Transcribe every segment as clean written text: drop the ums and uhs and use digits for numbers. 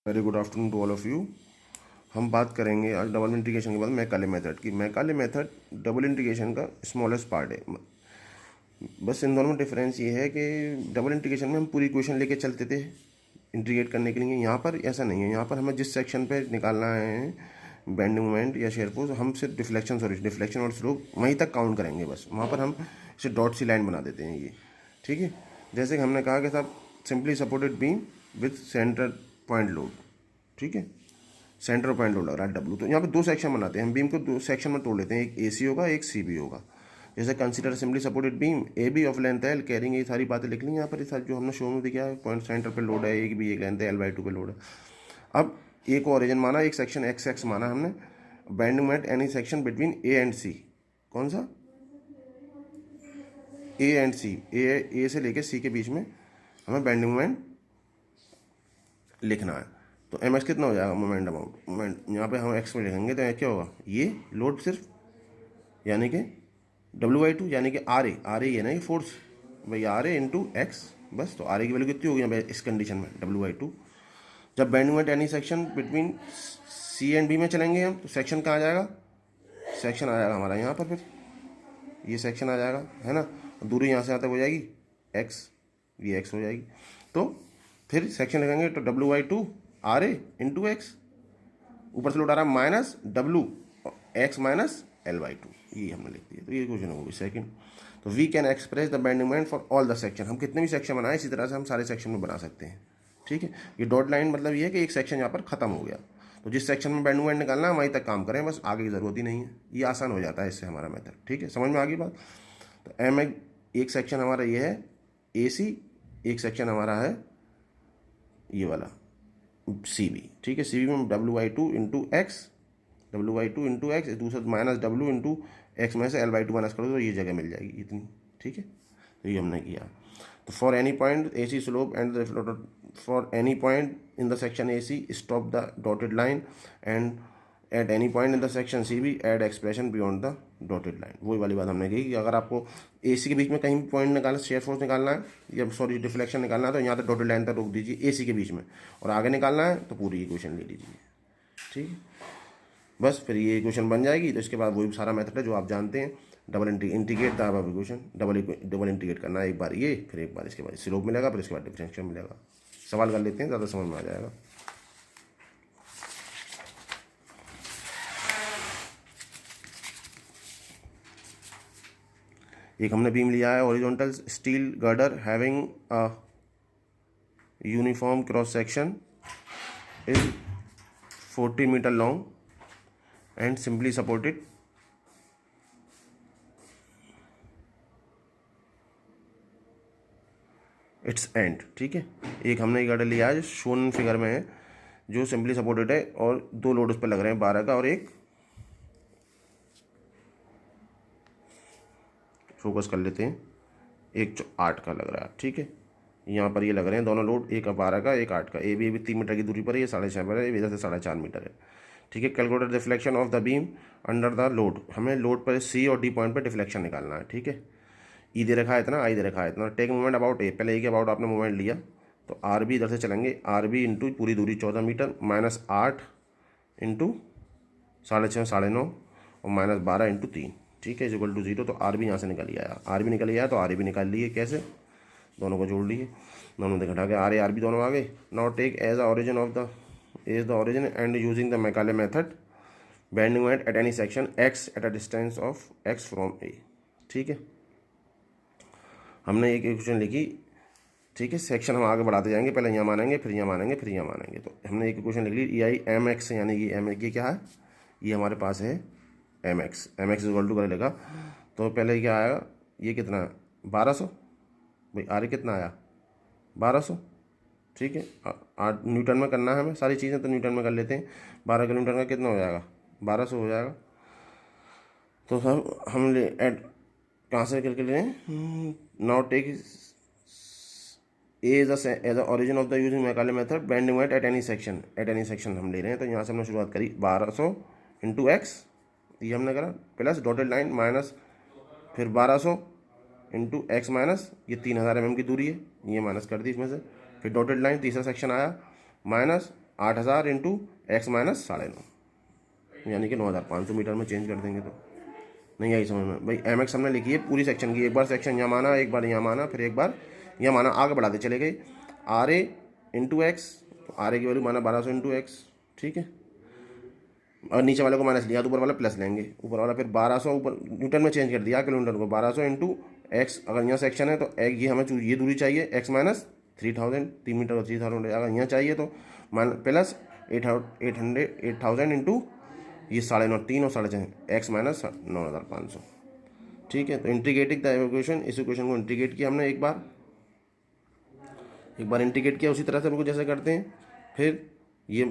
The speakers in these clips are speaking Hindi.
Very good afternoon to all of you. हम बात करेंगे आज डबल इंटीग्रेशन के बाद मैकाले मेथड की। मैकाले मेथड डबल इंटीग्रेशन का स्मॉलेस्ट पार्ट है। बस इन दोनों में डिफरेंस ये है कि डबल इंटीग्रेशन में हम पूरी इक्वेशन लेके चलते थे इंटीग्रेट करने के लिए। यहाँ पर ऐसा नहीं है। यहाँ पर हमें जिस सेक्शन पे निकालना है बेंडिंग मोमेंट या शेयर फोर्स, हम सिर्फ डिफ्लेक्शन और स्लोप वहीं तक काउंट करेंगे। बस वहाँ पर हम इसे डॉट सी लाइन बना देते हैं ये, ठीक है। जैसे कि हमने कहा कि साहब simply supported beam width centre point load, ठीक है। सेंटर पॉइंट लोड लग रहा है डब्लू। तो यहाँ पे दो सेक्शन बनाते हैं हम, बीम को दो सेक्शन में तोड़ लेते हैं, एक AC होगा एक CB होगा। जैसे consider simply supported beam AB of length L carrying, ये सारी बातें लिख ली यहाँ पर। ये सारी जो हमने शो में दिखाया है, पॉइंट सेंटर पे लोड है, एक भी एक लेंथ है, L/2 पे लोड है। अब एक को ओरिजिन माना, एक सेक्शन XX माना हमने। Bending moment any section between A and C। कौन सा? A एंड C, A से लेके C के बीच में हमें बेंडिंग मोमेंट लिखना है। तो MX कितना हो जाएगा? Moment amount. मोमेंट यहाँ पे हम X में लिखेंगे तो क्या होगा? ये लोड सिर्फ, यानी कि W/2, यानी कि RA ये ना, ये फोर्स भाई RA इंटू X। बस तो RA की वैल्यू कितनी होगी यहाँ इस कंडीशन में? W/2। जब bending moment any section between C and B में चलेंगे हम, तो सेक्शन कहाँ आ जाएगा? सेक्शन आ जाएगा हमारा यहाँ पर, फिर ये सेक्शन आ जाएगा, है ना। दूरी यहाँ से यहाँ तक हो जाएगी X, ये X हो जाएगी। तो फिर सेक्शन लिखेंगे तो W/2 RA इंटू X, ऊपर से लोड आ रहा है minus W X minus L/2, ये हमने लिख दिया। तो ये क्वेश्चन होगी सेकंड। तो we can express the bending moment for all the section. हम कितने भी सेक्शन बनाए इसी तरह से हम सारे सेक्शन में बना सकते हैं, ठीक है। ये डॉट लाइन मतलब ये है कि एक सेक्शन यहाँ पर खत्म हो गया, तो जिस सेक्शन में बेंडिंग मोमेंट निकालना है वहीं तक काम करें, बस आगे की ज़रूरत ही नहीं है। ये आसान हो जाता है इससे हमारा मेथड, ठीक है। समझ में आ गई बात? तो एक सेक्शन हमारा ये है AC, एक सेक्शन हमारा है ये वाला CB, ठीक है। CB में W/2 इंटू एक्स, दूसरा माइनस W इंटू एक्स में से L/2 माइनस कर दो तो ये जगह मिल जाएगी इतनी, ठीक है। तो ये हमने किया। तो for any point AC slope and for any point in the section AC stop the dotted line and at any point in the section CB add expression beyond the dotted line. वही वाली बात हमने की कि अगर आपको AC के बीच में कहीं पॉइंट निकालना, शेयर फोर्स निकालना है या सॉरी डिफ्लेक्शन निकालना है, तो यहाँ तक डॉटेड लाइन तक रोक दीजिए AC के बीच में, और आगे निकालना है तो पूरी इक्वेशन ले लीजिए, ठीक है। बस फिर ये इक्वेशन बन जाएगी। तो इसके बाद वही सारा मेथड है जो आप जानते हैं, double integrate the above equation. Double integrate करना है, एक बार ये, फिर एक बार इसके बाद स्लोप मिलेगा, फिर इसके बाद डिफरेंशियल मिलेगा। सवाल कर लेते हैं, ज़्यादा समझ में आ जाएगा। एक हमने बीम लिया है horizontal steel girder having a uniform cross section is 40 metre long and simply supported its end, ठीक है। एक हमने गर्डर लिया है जो शोन फिगर में है, जो सिंपली सपोर्टेड है और दो लोड उस पर लग रहे हैं 12 का और एक, फोकस कर लेते हैं, एक 8 का लग रहा है, ठीक है। यहाँ पर ये लग रहे हैं दोनों लोड, एक 12 का एक 8 का। ए भी 3 मीटर की दूरी पर है, ये 6.5 पर है, इधर से 4.5 मीटर है, ठीक है। Calculate deflection of the beam under the load. हमें लोड पर C और D पॉइंट पर डिफ्लेक्शन निकालना है, ठीक है। E दे रखा है इतना, I दे रखा है इतना। टेक मूवमेंट अबाउट A, पहले A के अबाउट आपने मूवमेंट लिया, तो RB इधर से चलेंगे, RB इंटू पूरी दूरी 14 मीटर माइनस 8 इंटू 6.5 9 और माइनस 12 इंटू 3, ठीक है, इक्वल टू 0। तो RB यहाँ से निकल आया, RB निकल आया, तो RB निकाल लिए। कैसे? दोनों को जोड़ लिए, दोनों से घटा के RA RB दोनों आ गए। Now take as the origin and using the Macaulay method bending moment at any section X at a distance of X from A, ठीक है। हमने एक इक्वेशन लिखी, ठीक है। सेक्शन हम आगे बढ़ाते जाएंगे, पहले यहाँ मानेंगे, फिर यहाँ मानेंगे, फिर यहाँ मानेंगे। तो हमने एक इक्वेशन लिख ली EI MX, यानी कि ये क्या है? ये हमारे पास है MX इक्वल टू कर लेगा। तो पहले क्या आएगा? ये कितना है? 1200 भाई। RA कितना आया? 1200, ठीक है। 8 न्यूटन में करना है हमें सारी चीज़ें, तो न्यूटन में कर लेते हैं। 12 किलो न्यूटन का कितना हो जाएगा? 1200 हो जाएगा। तो सर हम ले एड कहाँ से करके ले रहे हैं? Now take as a origin of the using Macaulay method bending moment at any section हम ले रहे हैं। तो यहाँ से हमने शुरुआत करी 1200 इंटू एक्स, ये हमने करा, प्लस डॉटेड लाइन माइनस, फिर 1200 इंटू एक्स माइनस, ये 3000 mm की दूरी है, ये माइनस कर दी इसमें से, फिर डॉटेड लाइन तीसरा सेक्शन आया माइनस 8000 इंटू एक्स माइनस 9.5, यानी कि 9500 मीटर में चेंज कर देंगे तो नहीं आई समझ में भाई। एम एक्स हमने लिखी है पूरी सेक्शन की, एक बार सेक्शन यहाँ माना, एक बार यहाँ माना, फिर एक बार यहाँ माना, आगे बढ़ाते चले गए। आर ए इंटू एक्स, तो आर ए की वैल्यू माना 1200 इंटू एक्स, ठीक है। और नीचे वाले को माइनस लिया तो ऊपर वाला प्लस लेंगे, ऊपर वाला फिर 1200 ऊपर न्यूटन में चेंज कर दिया किलोमीटर को, 1200 इंटू एक्स। अगर यहाँ सेक्शन है तो एक ये हमें ये दूरी चाहिए एक्स माइनस 3000, 3 मीटर और 3000। अगर यहाँ चाहिए तो प्लस 8000 इंटू ये 9.5, 3 और 4.5 एक्स माइनस 9500, ठीक है। तो इंटीग्रेटिंग द इक्वेशन, इस इक्वेशन को इंटीग्रेट किया हमने एक बार इंटीग्रेट किया, उसी तरह से हम जैसे करते हैं। फिर ये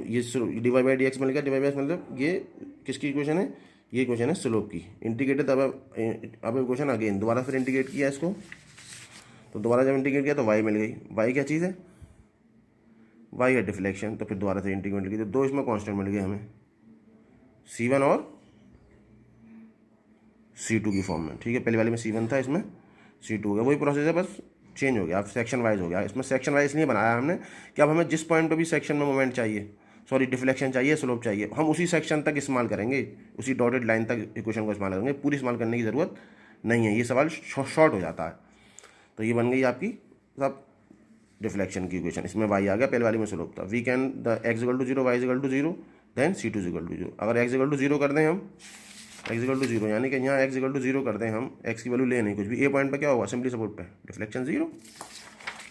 डिवाई बाई डी एक्स मिल गया, डिवाई बाई मतलब ये किसकी इक्वेशन है, ये इक्वेशन है स्लोप की। इंटीग्रेटेड अब इक्वेशन अगेन दोबारा फिर इंटीग्रेट किया इसको, तो दोबारा जब इंटीग्रेट किया तो वाई मिल गई। वाई क्या चीज़ है, वाई है डिफ्लेक्शन। तो फिर दोबारा से इंटीग्रेट की तो दो इसमें कांस्टेंट मिल गए हमें, C1 और C2 की फॉर्म में, ठीक है। पहले वाले में C1 था, इसमें C2 हो गया। वही प्रोसेस है, बस चेंज हो गया, अब सेक्शन वाइज हो गया। इसमें सेक्शन वाइज इसलिए बनाया हमने कि अब हमें जिस पॉइंट पे भी सेक्शन में मोमेंट चाहिए, सॉरी डिफ्लेक्शन चाहिए, स्लोप चाहिए, हम उसी सेक्शन तक इस्तेमाल करेंगे, उसी डॉटेड लाइन तक इक्वेशन को इस्तेमाल करेंगे, पूरी इस्तेमाल करने की ज़रूरत नहीं है। ये सवाल शॉर्ट हो जाता है। तो ये बन गई आपकी सब डिफ्लेक्शन की इक्वेशन। इसमें वाई आ गया, पहले वाली में स्लोप था। We can the X equal to 0, Y equal to 0, then C2 equal to 0। अगर एक्स इक्वल टू 0 कर दें हम, एक्स इक्वल टू 0 यानी कि यहाँ एक्स इक्वल टू 0 कर दें हम, एक्स की वैल्यू ले नहीं कुछ भी, ए पॉइंट पे क्या होगा, सिंपली सपोर्ट पे डिफ्लेक्शन 0।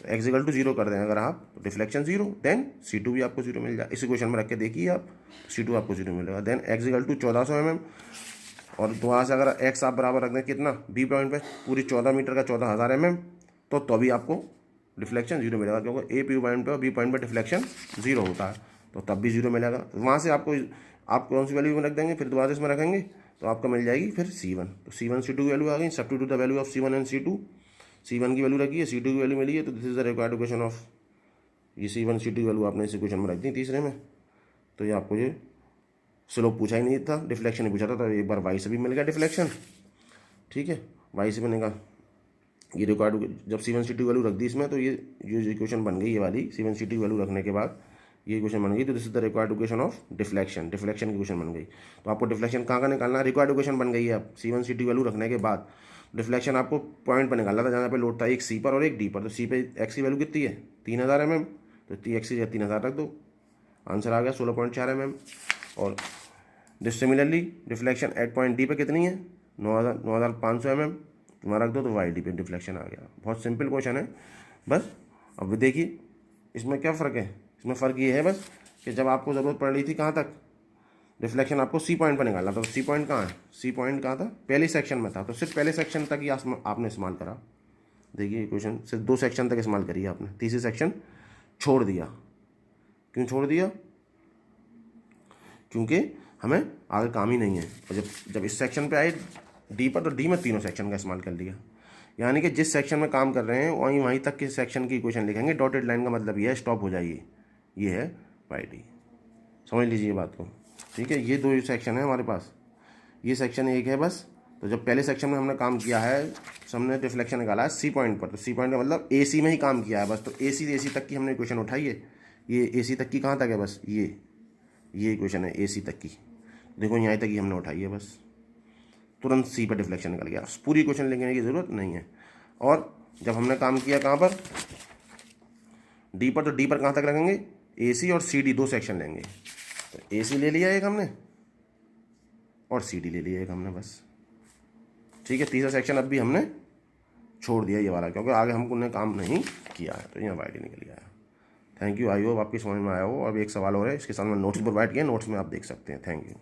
एक्स इक्वल टू 0 कर दें अगर आप, डिफ्लेक्शन 0, देन C2 भी आपको 0 मिल जाए। इस इक्वेशन में रख के देखिए आप, C2 आपको 0 मिलेगा। Then X equal to 1400 mm, और वहाँ से अगर एक्स आप बराबर रख दें कितना, बी पॉइंट पे पूरी 14 मीटर का 14000 mm, तो भी आपको डिफ्लेक्शन 0 मिलेगा, क्योंकि ए पी पॉइंट पे और बी पॉइंट पे डिफ्लेक्शन 0 होता है, तो तब भी 0 मिलेगा। वहाँ से आपको आप कौन सी वैल्यू में रख देंगे, फिर दोबारा इसमें रखेंगे तो आपको मिल जाएगी फिर C1। तो C1 C2 की वैल्यू आ गई, substitute the value of C1 and C2। C1 की वैल्यू रखी है, C2 की वैल्यू मिली है, तो this is the required equation of, ये C1 C2 की वैल्यू आपने इस इक्वेशन में रख दी तीसरे में। तो ये आपको ये स्लोप पूछा ही नहीं था, डिफ्लेक्शन ही पूछा था, तो एक बार वाई से भी मिल गया डिफ्लेक्शन, ठीक है। वाई से बनेगा ये रिक्वायर्ड, जब C1 C2 की वैल्यू रख दी इसमें, तो ये इक्वेशन बन गई, ये वाली C1 C2 की वैल्यू रखने के बाद ये इक्वेशन बन गई। तो this is the required equation of deflection, deflection की इक्वेशन बन गई। तो आपको डिफ्लेक्शन कहाँ का निकालना है, रिक्वायर्ड इक्वेशन बन गई है अब C1 C2 की वैल्यू रखने के बाद। डिफ्लेक्शन आपको पॉइंट पर निकालना था जहाँ पे लोड था, एक C पर और एक D पर। तो C पे एक्स की वैल्यू कितनी है, 3000 mm, तो एक्स की 3000 रख दो, आंसर आ गया 16.4 mm। और similarly deflection at point D पे कितनी है, 9500 mm, वहाँ रख दो, तो वाई डी पे डिफ्लेक्शन आ गया। बहुत सिंपल क्वेश्चन है बस। अब देखिए इसमें क्या फ़र्क है, इसमें फ़र्क ये है बस कि जब आपको ज़रूरत पड़ रही थी कहाँ तक, डिफ्लेक्शन आपको C पॉइंट पर निकालना था, तो C पॉइंट कहाँ है, C पॉइंट कहाँ था, पहले सेक्शन में था, तो सिर्फ पहले सेक्शन तक ही आपने इस्तेमाल करा। देखिए इक्वेशन सिर्फ 2 सेक्शन तक इस्तेमाल करी आपने, तीसरी सेक्शन छोड़ दिया। क्यों छोड़ दिया, क्योंकि हमें आगे काम ही नहीं है। और जब इस सेक्शन पे आए D पर, तो D में तीनों सेक्शन का इस्तेमाल कर लिया, यानी कि जिस सेक्शन में काम कर रहे हैं वहीं तक के सेक्शन की इक्वेशन लिखेंगे। डॉटेड लाइन का मतलब ये है स्टॉप हो जाइए, ये है वाई डी, समझ लीजिए बात को, ठीक है। ये 2 सेक्शन है हमारे पास, ये सेक्शन एक है बस। तो जब पहले सेक्शन में हमने काम किया है, हमने डिफ्लेक्शन निकाला है C पॉइंट पर, तो C पॉइंट का मतलब AC में ही काम किया है बस। तो AC तक की हमने इक्वेशन उठाई है, ये AC तक की कहाँ तक है, बस ये इक्वेशन है AC तक की, देखो यहाँ तक ही हमने उठाई है बस, तुरंत C पर डिफ्लेक्शन निकल गया, पूरी इक्वेशन लिखने की ज़रूरत नहीं है। और जब हमने काम किया कहाँ पर, D पर, तो D पर कहाँ तक रखेंगे, AC और CD 2 सेक्शन लेंगे। तो AC ले लिया एक हमने और CD ले लिया एक हमने, बस ठीक है। तीसरा सेक्शन अब भी हमने छोड़ दिया ये वाला, क्योंकि आगे हमने काम नहीं किया है, तो यहाँ वाई डी निकल गया है। थैंक यू, आई होप आपकी समझ में आया हो। अब एक सवाल और है, इसके साथ में नोट्स प्रोवाइड किए, नोट्स में आप देख सकते हैं। Thank you.